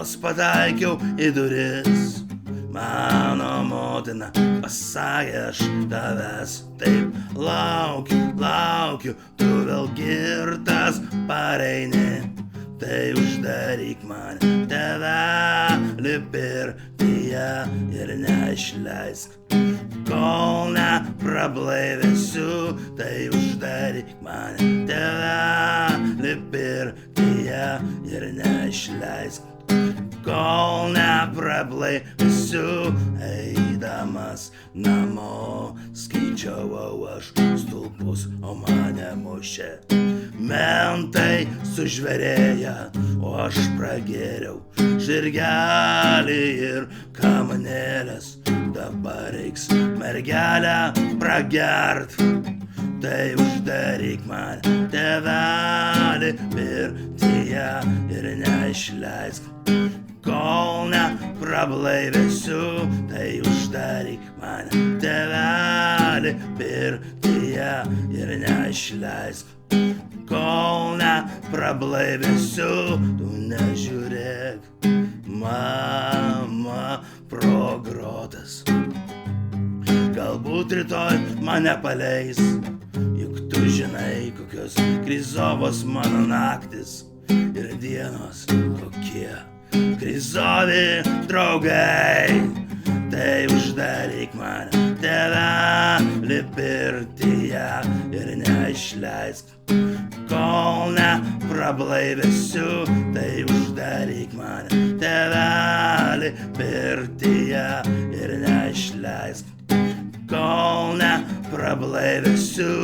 vos pataikiau į duris. Mano motina pasakė, aš tavęs taip laukiu, tu vėl girtas pareini. Tai uždaryk man tėvelį pirtyje ir neišleisk, kol neprablaivėsiu. Tai uždaryk man tėvelį pirtyje ir neišleisk, kol neprablaivėsiu. Eidamas namo skaičiavau aš stulpus, o mane mušė mentai sužverėję, o aš pragėriau žirgelį ir kamanėlės. Dabar reiks mergelę pragert. Tai uždaryk man tėvelį pirtyje ir neišleisk, kol neprablaivėsiu. Tai uždaryk man tėvelį pirtyje ir neišleisk, kol neprablaivėsiu. Tu nežiūrėk, mama, pro grotas. Galbūt rytoj mane paleis, juk tu žinai, kokios krizovos mano naktis ir dienos, kokie krizovi draugai. Tai uždaryk man tėvelį pirtyje ir neišleisk, kol neprablaivėsiu. Tai uždaryk man tėvelį pirtyje ir neišleisk, kol neprablaivėsiu.